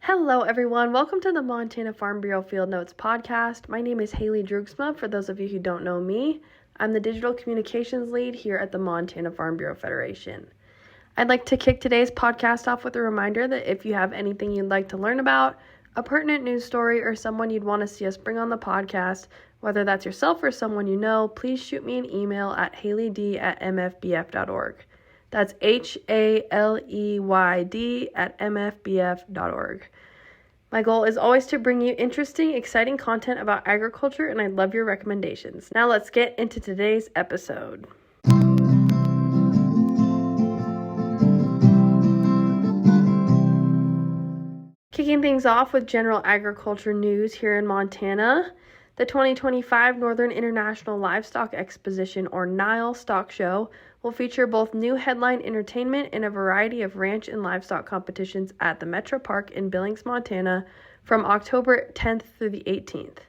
Hello everyone, welcome to the Montana Farm Bureau Field Notes podcast. My name is Haley Droogsma, for those of you who don't know me. I'm the digital communications lead here at the Montana Farm Bureau Federation. I'd like to kick today's podcast off with a reminder that if you have anything you'd like to learn about, a pertinent news story, or someone you'd want to see us bring on the podcast, whether that's yourself or someone you know, please shoot me an email at haleyd@mfbf.org. That's HALEYD@mfbf.org. My goal is always to bring you interesting, exciting content about agriculture, and I love your recommendations. Now let's get into today's episode. Kicking things off with general agriculture news here in Montana, the 2025 Northern International Livestock Exposition, or NILE, stock show will feature both new headline entertainment and a variety of ranch and livestock competitions at the Metro Park in Billings, Montana from October 10th through the 18th.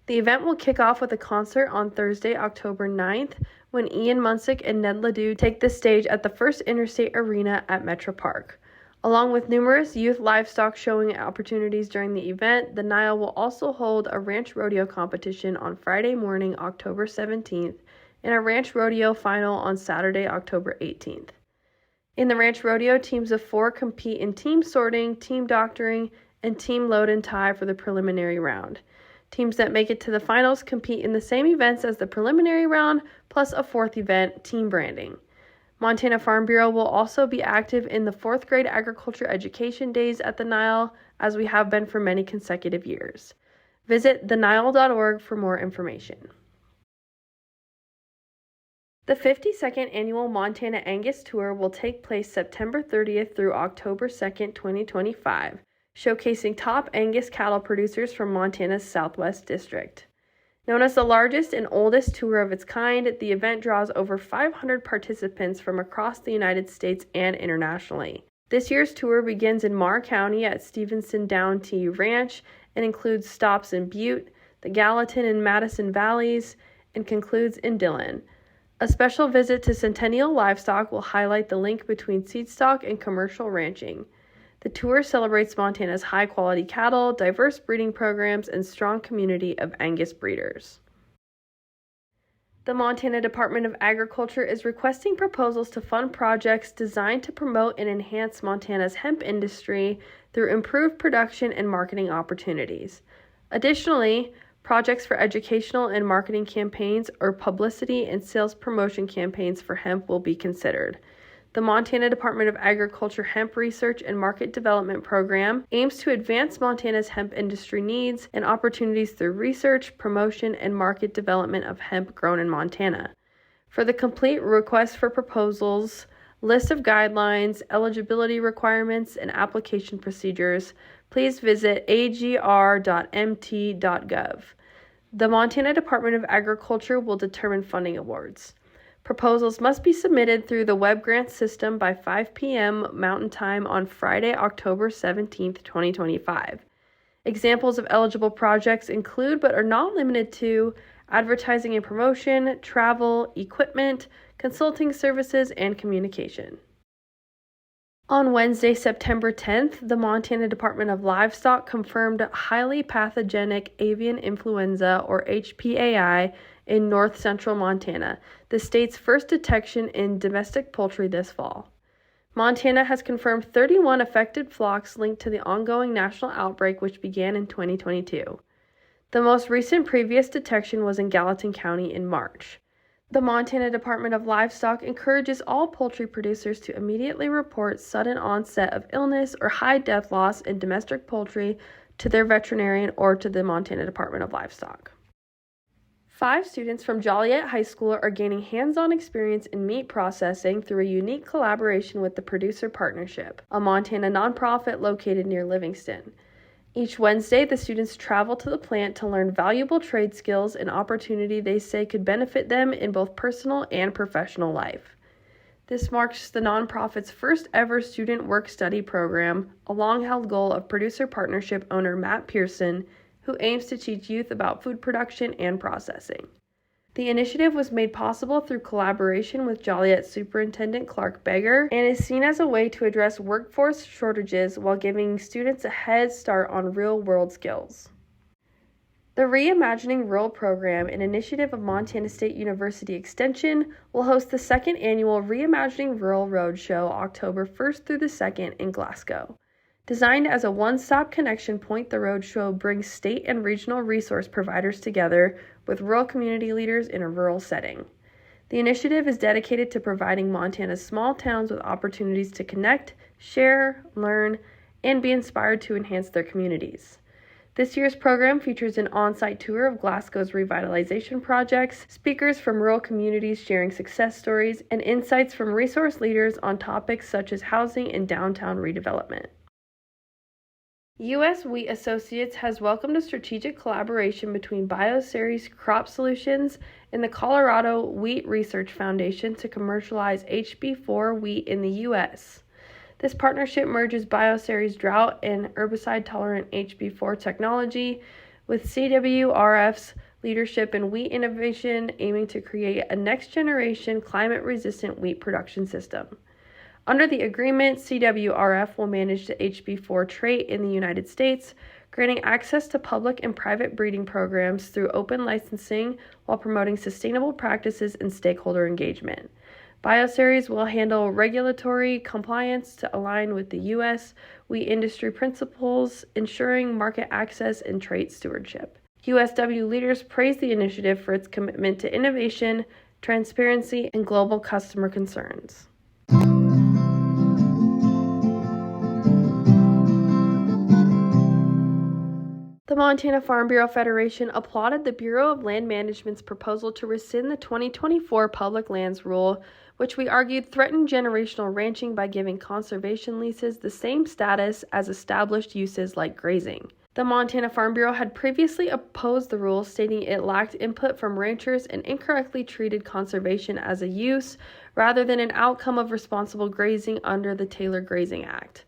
The event will kick off with a concert on Thursday, October 9th, when Ian Munsick and Ned Ledoux take the stage at the First Interstate Arena at Metro Park. Along with numerous youth livestock showing opportunities during the event, the NILE will also hold a ranch rodeo competition on Friday morning, October 17th, and a ranch rodeo final on Saturday, October 18th. In the ranch rodeo, teams of 4 compete in team sorting, team doctoring, and team load and tie for the preliminary round. Teams that make it to the finals compete in the same events as the preliminary round, plus a 4th event, team branding. Montana Farm Bureau will also be active in the 4th grade agriculture education days at the NILE, as we have been for many consecutive years. Visit thenile.org for more information. The 52nd Annual Montana Angus Tour will take place September 30th through October 2nd, 2025, showcasing top Angus cattle producers from Montana's Southwest District. Known as the largest and oldest tour of its kind, the event draws over 500 participants from across the United States and internationally. This year's tour begins in Marr County at Stevenson Down T Ranch and includes stops in Butte, the Gallatin and Madison Valleys, and concludes in Dillon. A special visit to Centennial Livestock will highlight the link between seed stock and commercial ranching. The tour celebrates Montana's high-quality cattle, diverse breeding programs, and strong community of Angus breeders. The Montana Department of Agriculture is requesting proposals to fund projects designed to promote and enhance Montana's hemp industry through improved production and marketing opportunities. Additionally, projects for educational and marketing campaigns or publicity and sales promotion campaigns for hemp will be considered. The Montana Department of Agriculture Hemp Research and Market Development Program aims to advance Montana's hemp industry needs and opportunities through research, promotion, and market development of hemp grown in Montana. For the complete request for proposals, list of guidelines, eligibility requirements, and application procedures, please visit agr.mt.gov. The Montana Department of Agriculture will determine funding awards. Proposals must be submitted through the web grant system by 5 p.m. Mountain Time on Friday, October 17, 2025. Examples of eligible projects include, but are not limited to, advertising and promotion, travel, equipment, consulting services, and communication. On Wednesday, September 10th, the Montana Department of Livestock confirmed highly pathogenic avian influenza, or HPAI, in north central Montana, the state's first detection in domestic poultry this fall. Montana has confirmed 31 affected flocks linked to the ongoing national outbreak, which began in 2022. The most recent previous detection was in Gallatin County in March. The Montana Department of Livestock encourages all poultry producers to immediately report sudden onset of illness or high death loss in domestic poultry to their veterinarian or to the Montana Department of Livestock. 5 students from Joliet High School are gaining hands-on experience in meat processing through a unique collaboration with the Producer Partnership, a Montana nonprofit located near Livingston. Each Wednesday, the students travel to the plant to learn valuable trade skills, an opportunity they say could benefit them in both personal and professional life. This marks the nonprofit's first ever student work-study program, a long-held goal of Producer Partnership owner Matt Pearson, who aims to teach youth about food production and processing. The initiative was made possible through collaboration with Joliet Superintendent Clark Beggar and is seen as a way to address workforce shortages while giving students a head start on real-world skills. The Reimagining Rural program, an initiative of Montana State University Extension, will host the second annual Reimagining Rural Roadshow October 1st through the 2nd in Glasgow. Designed as a one-stop connection point, the Roadshow brings state and regional resource providers together with rural community leaders in a rural setting. The initiative is dedicated to providing Montana's small towns with opportunities to connect, share, learn, and be inspired to enhance their communities. This year's program features an on-site tour of Glasgow's revitalization projects, speakers from rural communities sharing success stories, and insights from resource leaders on topics such as housing and downtown redevelopment. U.S. Wheat Associates has welcomed a strategic collaboration between Bioceres Crop Solutions and the Colorado Wheat Research Foundation to commercialize HB4 wheat in the U.S. This partnership merges Bioceres drought and herbicide-tolerant HB4 technology with CWRF's leadership in wheat innovation, aiming to create a next-generation climate-resistant wheat production system. Under the agreement, CWRF will manage the HB4 trait in the United States, granting access to public and private breeding programs through open licensing while promoting sustainable practices and stakeholder engagement. Bioceres will handle regulatory compliance to align with the U.S. wheat industry principles, ensuring market access and trait stewardship. USW leaders praised the initiative for its commitment to innovation, transparency, and global customer concerns. The Montana Farm Bureau Federation applauded the Bureau of Land Management's proposal to rescind the 2024 Public Lands Rule, which we argued threatened generational ranching by giving conservation leases the same status as established uses like grazing. The Montana Farm Bureau had previously opposed the rule, stating it lacked input from ranchers and incorrectly treated conservation as a use rather than an outcome of responsible grazing under the Taylor Grazing Act.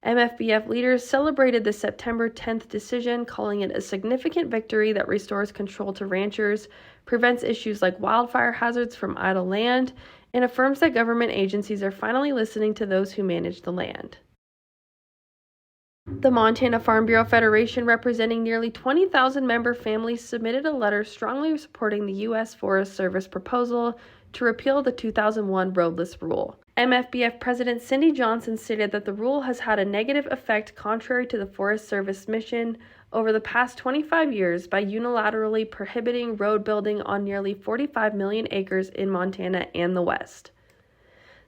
MFBF leaders celebrated the September 10th decision, calling it a significant victory that restores control to ranchers, prevents issues like wildfire hazards from idle land, and affirms that government agencies are finally listening to those who manage the land. The Montana Farm Bureau Federation, representing nearly 20,000 member families, submitted a letter strongly supporting the U.S. Forest Service proposal to repeal the 2001 Roadless Rule. MFBF President Cindy Johnson stated that the rule has had a negative effect contrary to the Forest Service mission over the past 25 years by unilaterally prohibiting road building on nearly 45 million acres in Montana and the West.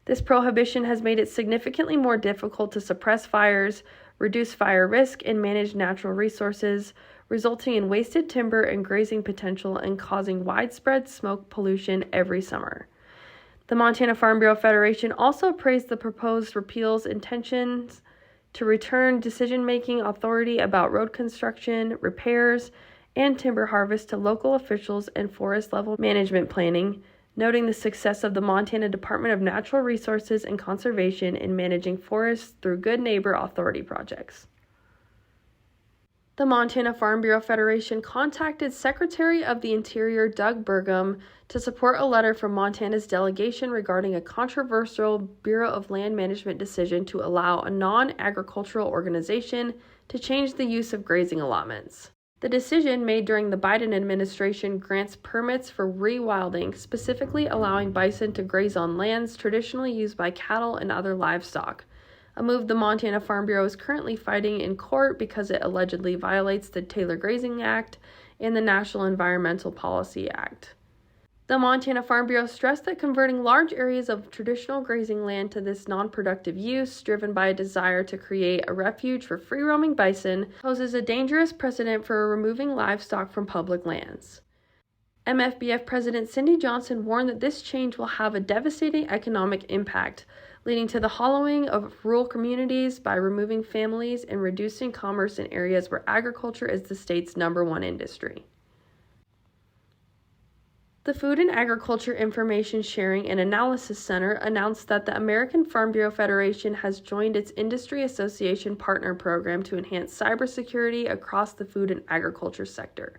This prohibition has made it significantly more difficult to suppress fires, reduce fire risk, and manage natural resources, resulting in wasted timber and grazing potential and causing widespread smoke pollution every summer. The Montana Farm Bureau Federation also praised the proposed repeal's intentions to return decision-making authority about road construction, repairs, and timber harvest to local officials and forest-level management planning, noting the success of the Montana Department of Natural Resources and Conservation in managing forests through Good Neighbor Authority projects. The Montana Farm Bureau Federation contacted Secretary of the Interior Doug Burgum to support a letter from Montana's delegation regarding a controversial Bureau of Land Management decision to allow a non-agricultural organization to change the use of grazing allotments. The decision, made during the Biden administration, grants permits for rewilding, specifically allowing bison to graze on lands traditionally used by cattle and other livestock, a move the Montana Farm Bureau is currently fighting in court because it allegedly violates the Taylor Grazing Act and the National Environmental Policy Act. The Montana Farm Bureau stressed that converting large areas of traditional grazing land to this non-productive use, driven by a desire to create a refuge for free-roaming bison, poses a dangerous precedent for removing livestock from public lands. MFBF President Cindy Johnson warned that this change will have a devastating economic impact, leading to the hollowing of rural communities by removing families and reducing commerce in areas where agriculture is the state's #1 industry. The Food and Agriculture Information Sharing and Analysis Center announced that the American Farm Bureau Federation has joined its Industry Association Partner Program to enhance cybersecurity across the food and agriculture sector.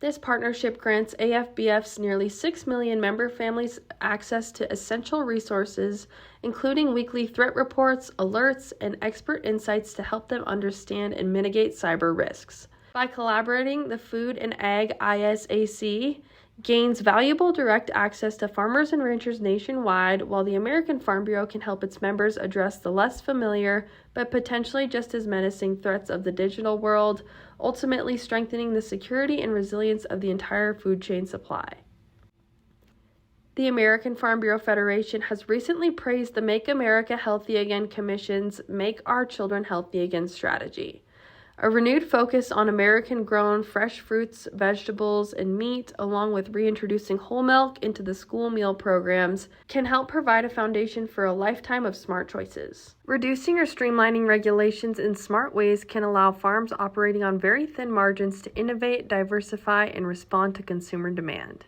This partnership grants AFBF's nearly 6 million member families access to essential resources, including weekly threat reports, alerts, and expert insights to help them understand and mitigate cyber risks. By collaborating, the Food and Ag ISAC gains valuable direct access to farmers and ranchers nationwide, while the American Farm Bureau can help its members address the less familiar but potentially just as menacing threats of the digital world, ultimately strengthening the security and resilience of the entire food chain supply. The American Farm Bureau Federation has recently praised the Make America Healthy Again Commission's Make Our Children Healthy Again strategy. A renewed focus on American-grown fresh fruits, vegetables, and meat, along with reintroducing whole milk into the school meal programs, can help provide a foundation for a lifetime of smart choices. Reducing or streamlining regulations in smart ways can allow farms operating on very thin margins to innovate, diversify, and respond to consumer demand.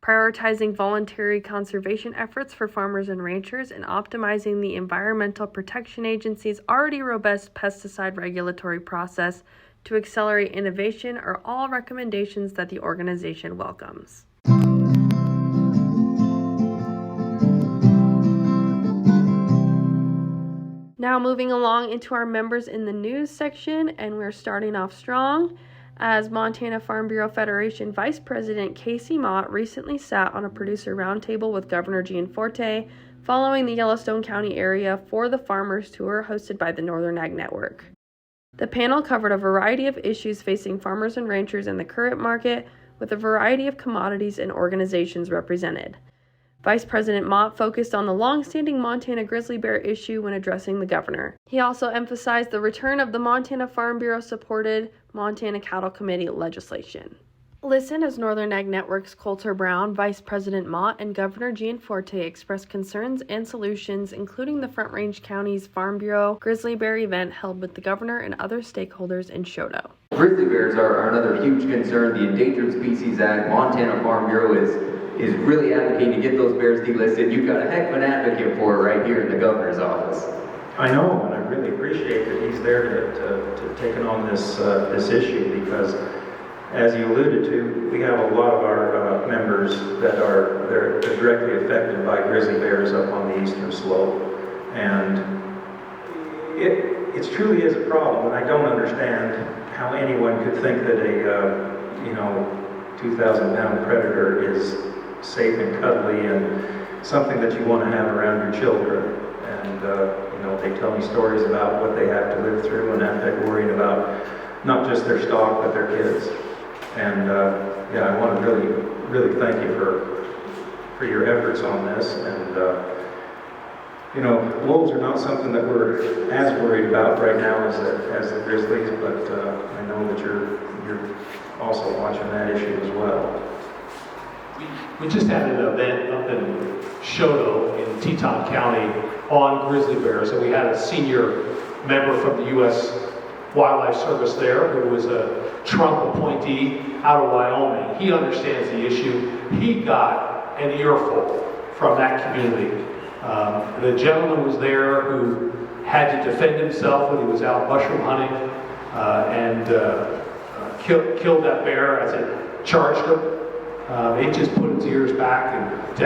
Prioritizing voluntary conservation efforts for farmers and ranchers, and optimizing the Environmental Protection Agency's already robust pesticide regulatory process to accelerate innovation are all recommendations that the organization welcomes. Now moving along into our members in the news section, and we're starting off strong, as Montana Farm Bureau Federation Vice President Casey Mott recently sat on a producer roundtable with Governor Gianforte following the Yellowstone County area for the Farmers Tour hosted by the Northern Ag Network. The panel covered a variety of issues facing farmers and ranchers in the current market, with a variety of commodities and organizations represented. Vice President Mott focused on the long-standing Montana grizzly bear issue when addressing the governor. He also emphasized the return of the Montana Farm Bureau-supported Montana Cattle Committee legislation. Listen as Northern Ag Network's Coulter Brown, Vice President Mott, and Governor Gianforte expressed concerns and solutions, including the Front Range County's Farm Bureau grizzly bear event held with the governor and other stakeholders in Shodo. Grizzly bears are another huge concern. The Endangered Species Act, Montana Farm Bureau is really advocating to get those bears delisted. You've got a heck of an advocate for it right here in the governor's office. I know, and I really appreciate that he's there to take on this issue, because as you alluded to, we have a lot of our members that they're directly affected by grizzly bears up on the eastern slope, and it truly is a problem. And I don't understand how anyone could think that a 2,000-pound predator is safe and cuddly and something that you want to have around your children. And they tell me stories about what they have to live through, and that they're worried about not just their stock but their kids. And I want to really thank you for your efforts on this. And wolves are not something that we're as worried about right now as the grizzlies, but I know that you're also watching that issue as well. We just had an event up in Shodo in Teton County on grizzly bears, and we had a senior member from the U.S. Wildlife Service there who was a Trump appointee out of Wyoming. He understands the issue. He got an earful from that community. The gentleman was there who had to defend himself when he was out mushroom hunting and killed that bear as it charged him. It just put its ears back, and to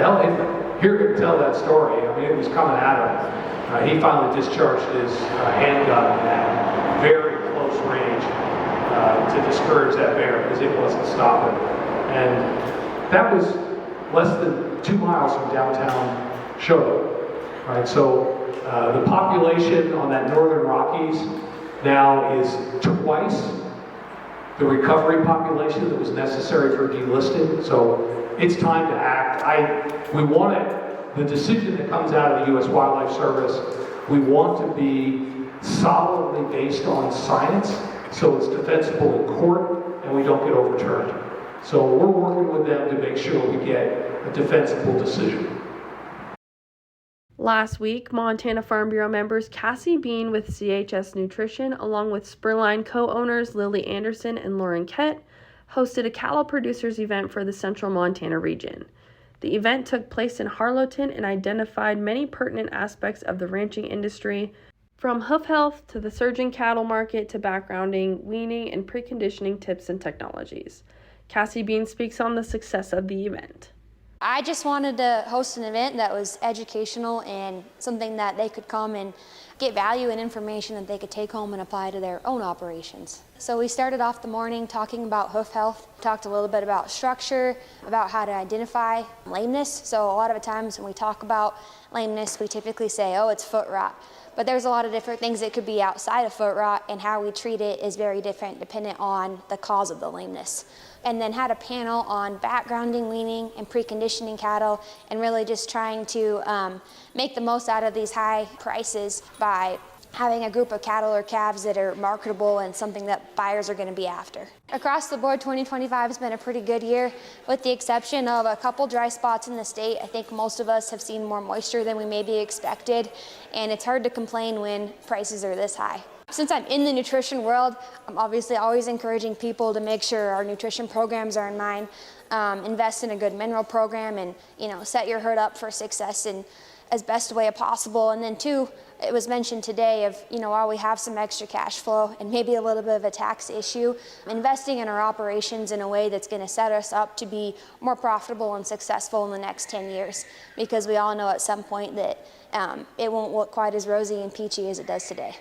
hear him tell that story, I mean, it was coming at him. He finally discharged his handgun at very close range to discourage that bear because it wasn't stopping. And that was less than 2 miles from downtown Shodo. Right, so the population on that northern Rockies now is twice the recovery population that was necessary for delisting. So it's time to act. We want it, the decision that comes out of the U.S. Wildlife Service, we want to be solidly based on science, so it's defensible in court and we don't get overturned. So we're working with them to make sure we get a defensible decision. Last week, Montana Farm Bureau members Cassie Bean with CHS Nutrition, along with Spurline co-owners Lily Anderson and Lauren Kett, hosted a cattle producers event for the central Montana region. The event took place in Harlowton and identified many pertinent aspects of the ranching industry, from hoof health to the surging cattle market to backgrounding, weaning, and preconditioning tips and technologies. Cassie Bean speaks on the success of the event. I just wanted to host an event that was educational and something that they could come and get value and information that they could take home and apply to their own operations. So we started off the morning talking about hoof health, talked a little bit about structure, about how to identify lameness. So a lot of the times when we talk about lameness, we typically say, oh, it's foot rot. But there's a lot of different things that could be outside of foot rot, and how we treat it is very different dependent on the cause of the lameness. And then had a panel on backgrounding, weaning, and preconditioning cattle, and really just trying to make the most out of these high prices by having a group of cattle or calves that are marketable and something that buyers are going to be after. Across the board, 2025 has been a pretty good year, with the exception of a couple dry spots in the state. I think most of us have seen more moisture than we maybe expected, and it's hard to complain when prices are this high. Since I'm in the nutrition world, I'm obviously always encouraging people to make sure our nutrition programs are in mind, invest in a good mineral program, and set your herd up for success in as best way possible. And then two, it was mentioned today of, while we have some extra cash flow and maybe a little bit of a tax issue, investing in our operations in a way that's going to set us up to be more profitable and successful in the next 10 years. Because we all know at some point that it won't look quite as rosy and peachy as it does today.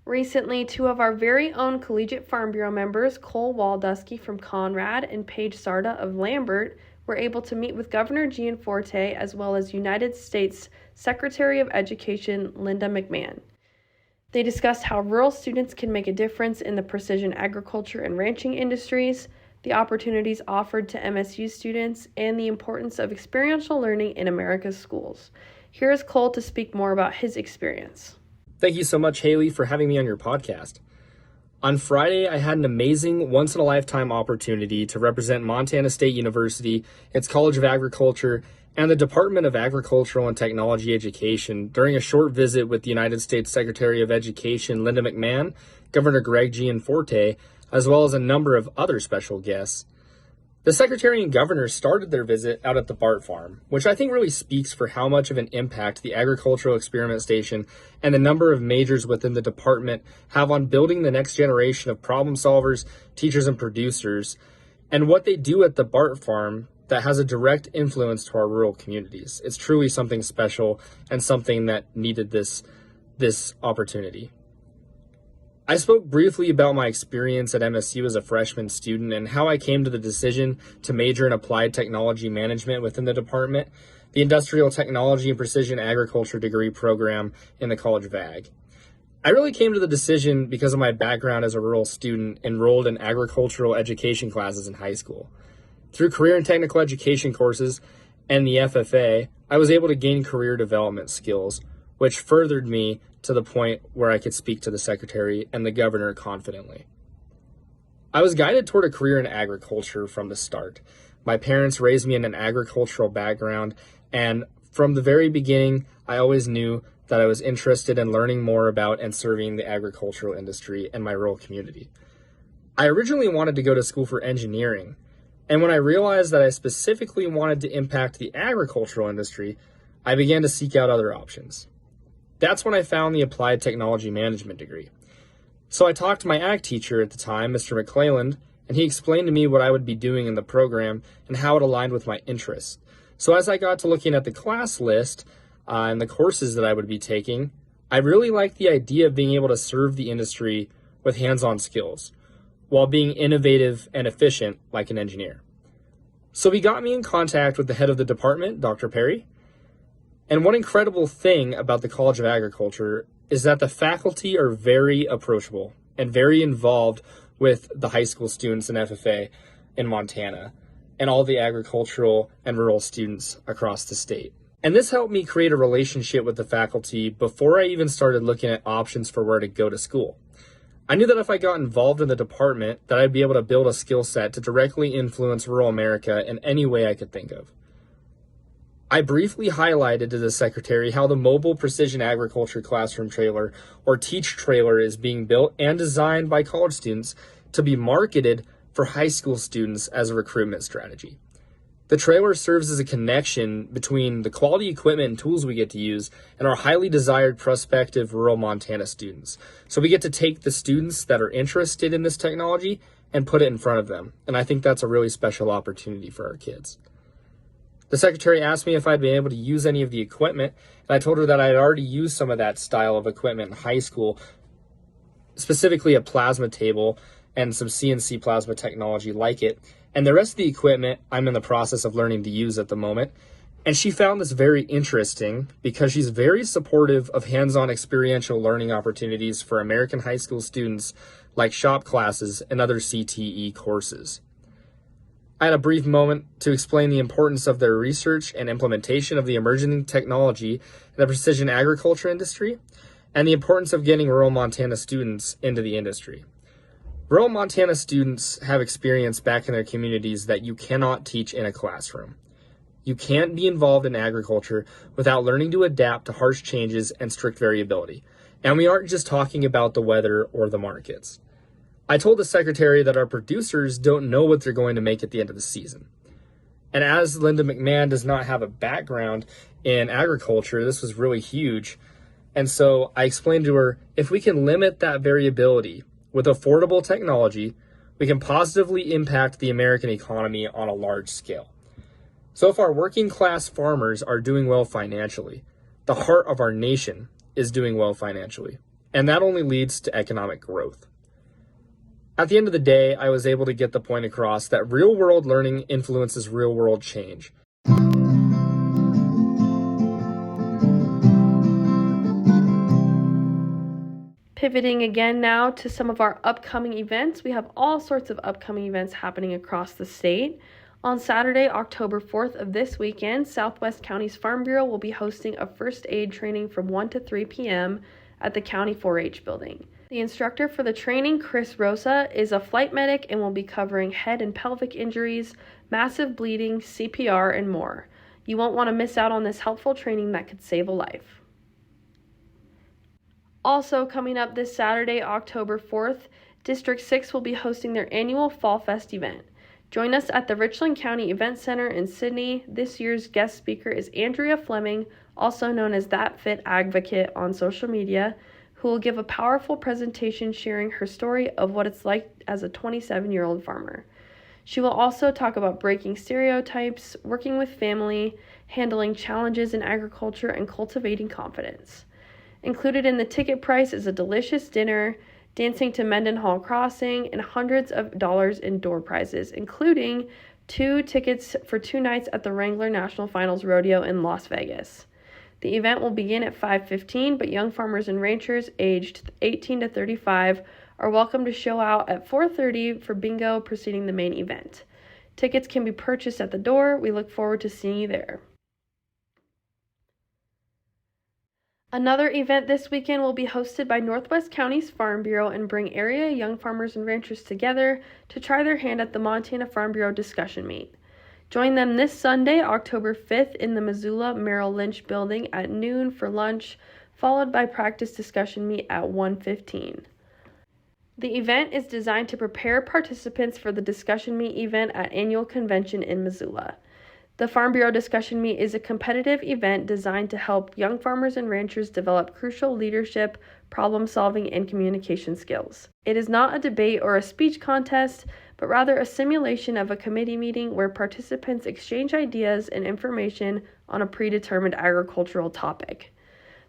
Recently, two of our very own Collegiate Farm Bureau members, Cole Waldusky from Conrad and Paige Sarda of Lambert, were able to meet with Governor Gianforte as well as United States Secretary of Education Linda McMahon. They discussed how rural students can make a difference in the precision agriculture and ranching industries, the opportunities offered to MSU students, and the importance of experiential learning in America's schools. Here is Cole to speak more about his experience. Thank you so much, Haley, for having me on your podcast. On Friday, I had an amazing once-in-a-lifetime opportunity to represent Montana State University, its College of Agriculture, and the Department of Agricultural and Technology Education during a short visit with the United States Secretary of Education Linda McMahon, Governor Greg Gianforte, as well as a number of other special guests. The Secretary and Governor started their visit out at the Bart Farm, which I think really speaks for how much of an impact the Agricultural Experiment Station and the number of majors within the department have on building the next generation of problem solvers, teachers, and producers, and what they do at the Bart Farm that has a direct influence to our rural communities. It's truly something special and something that needed this opportunity. I spoke briefly about my experience at MSU as a freshman student and how I came to the decision to major in applied technology management within the department, the industrial technology and precision agriculture degree program in the College of Ag. I really came to the decision because of my background as a rural student enrolled in agricultural education classes in high school. Through career and technical education courses and the FFA, I was able to gain career development skills, which furthered me to the point where I could speak to the Secretary and the Governor confidently. I was guided toward a career in agriculture from the start. My parents raised me in an agricultural background, and from the very beginning, I always knew that I was interested in learning more about and serving the agricultural industry in my rural community. I originally wanted to go to school for engineering, and when I realized that I specifically wanted to impact the agricultural industry, I began to seek out other options. That's when I found the Applied Technology Management degree. So I talked to my ag teacher at the time, Mr. McClelland, and he explained to me what I would be doing in the program and how it aligned with my interests. So as I got to looking at the class list and the courses that I would be taking, I really liked the idea of being able to serve the industry with hands-on skills while being innovative and efficient like an engineer. So he got me in contact with the head of the department, Dr. Perry. And one incredible thing about the College of Agriculture is that the faculty are very approachable and very involved with the high school students in FFA in Montana and all the agricultural and rural students across the state. And this helped me create a relationship with the faculty before I even started looking at options for where to go to school. I knew that if I got involved in the department, that I'd be able to build a skill set to directly influence rural America in any way I could think of. I briefly highlighted to the Secretary how the Mobile Precision Agriculture Classroom Trailer, or TEACH trailer, is being built and designed by college students to be marketed for high school students as a recruitment strategy. The trailer serves as a connection between the quality equipment and tools we get to use and our highly desired prospective rural Montana students. So we get to take the students that are interested in this technology and put it in front of them. And I think that's a really special opportunity for our kids. The secretary asked me if I'd been able to use any of the equipment, and I told her that I had already used some of that style of equipment in high school, specifically a plasma table and some CNC plasma technology like it. And the rest of the equipment I'm in the process of learning to use at the moment. And she found this very interesting because she's very supportive of hands-on experiential learning opportunities for American high school students like shop classes and other CTE courses. I had a brief moment to explain the importance of their research and implementation of the emerging technology in the precision agriculture industry and the importance of getting rural Montana students into the industry. Rural Montana students have experience back in their communities that you cannot teach in a classroom. You can't be involved in agriculture without learning to adapt to harsh changes and strict variability. And we aren't just talking about the weather or the markets. I told the secretary that our producers don't know what they're going to make at the end of the season. And as Linda McMahon does not have a background in agriculture, this was really huge. And so I explained to her, if we can limit that variability with affordable technology, we can positively impact the American economy on a large scale. So far, working class farmers are doing well financially. The heart of our nation is doing well financially, and that only leads to economic growth. At the end of the day, I was able to get the point across that real-world learning influences real-world change. Pivoting again now to some of our upcoming events. We have all sorts of upcoming events happening across the state. On Saturday, October 4th of this weekend, Southwest County's Farm Bureau will be hosting a first aid training from 1 to 3 p.m. at the County 4-H building. The instructor for the training, Chris Rosa, is a flight medic and will be covering head and pelvic injuries, massive bleeding, CPR, and more. You won't want to miss out on this helpful training that could save a life. Also coming up this Saturday, October 4th, District 6 will be hosting their annual Fall Fest event. Join us at the Richland County Event Center in Sydney. This year's guest speaker is Andrea Fleming, also known as That Fit Advocate on social media, who will give a powerful presentation sharing her story of what it's like as a 27-year-old farmer. She will also talk about breaking stereotypes, working with family, handling challenges in agriculture, and cultivating confidence. Included in the ticket price is a delicious dinner, dancing to Mendenhall Crossing, and hundreds of dollars in door prizes, including 2 tickets for 2 nights at the Wrangler National Finals Rodeo in Las Vegas. The event will begin at 5:15, but young farmers and ranchers aged 18 to 35 are welcome to show out at 4:30 for bingo preceding the main event. Tickets can be purchased at the door. We look forward to seeing you there. Another event this weekend will be hosted by Northwest County's Farm Bureau and bring area young farmers and ranchers together to try their hand at the Montana Farm Bureau discussion meet. Join them this Sunday, October 5th in the Missoula Merrill Lynch building at noon for lunch, followed by practice discussion meet at 1:15. The event is designed to prepare participants for the discussion meet event at annual convention in Missoula. The Farm Bureau Discussion Meet is a competitive event designed to help young farmers and ranchers develop crucial leadership, problem-solving, and communication skills. It is not a debate or a speech contest, but rather a simulation of a committee meeting where participants exchange ideas and information on a predetermined agricultural topic.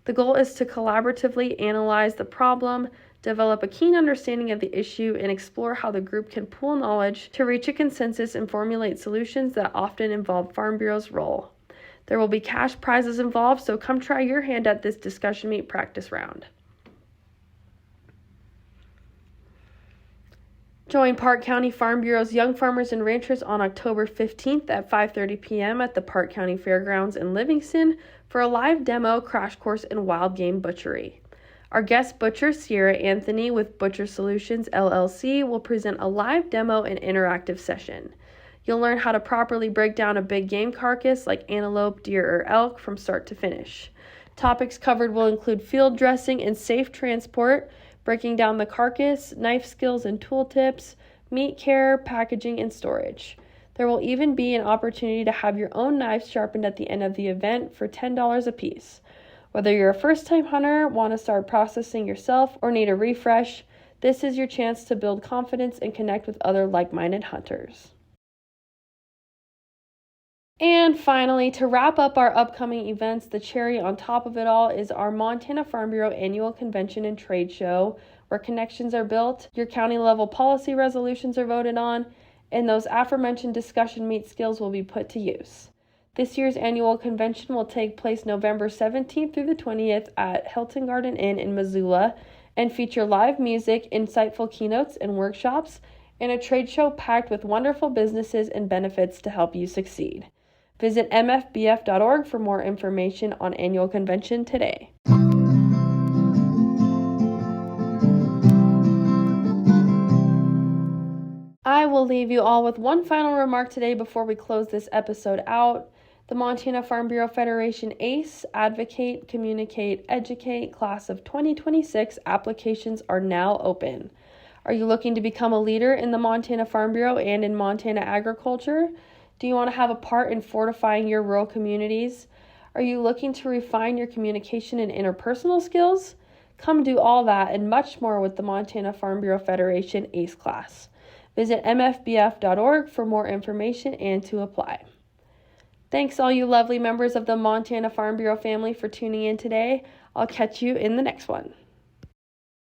The goal is to collaboratively analyze the problem, develop a keen understanding of the issue, and explore how the group can pool knowledge to reach a consensus and formulate solutions that often involve Farm Bureau's role. There will be cash prizes involved, so come try your hand at this discussion meet practice round. Join Park County Farm Bureau's Young Farmers and Ranchers on October 15th at 5:30 p.m. at the Park County Fairgrounds in Livingston for a live demo, crash course, in wild game butchery. Our guest butcher, Sierra Anthony with Butcher Solutions, LLC, will present a live demo and interactive session. You'll learn how to properly break down a big game carcass like antelope, deer, or elk from start to finish. Topics covered will include field dressing and safe transport, breaking down the carcass, knife skills and tool tips, meat care, packaging, and storage. There will even be an opportunity to have your own knives sharpened at the end of the event for $10 a piece. Whether you're a first-time hunter, want to start processing yourself, or need a refresh, this is your chance to build confidence and connect with other like-minded hunters. And finally, to wrap up our upcoming events, the cherry on top of it all is our Montana Farm Bureau Annual Convention and Trade Show, where connections are built, your county-level policy resolutions are voted on, and those aforementioned discussion meet skills will be put to use. This year's annual convention will take place November 17th through the 20th at Hilton Garden Inn in Missoula and feature live music, insightful keynotes and workshops, and a trade show packed with wonderful businesses and benefits to help you succeed. Visit MFBF.org for more information on annual convention today. I will leave you all with one final remark today before we close this episode out. The Montana Farm Bureau Federation ACE, Advocate, Communicate, Educate Class of 2026 applications are now open. Are you looking to become a leader in the Montana Farm Bureau and in Montana agriculture? Do you want to have a part in fortifying your rural communities? Are you looking to refine your communication and interpersonal skills? Come do all that and much more with the Montana Farm Bureau Federation ACE class. Visit mfbf.org for more information and to apply. Thanks all you lovely members of the Montana Farm Bureau family for tuning in today. I'll catch you in the next one.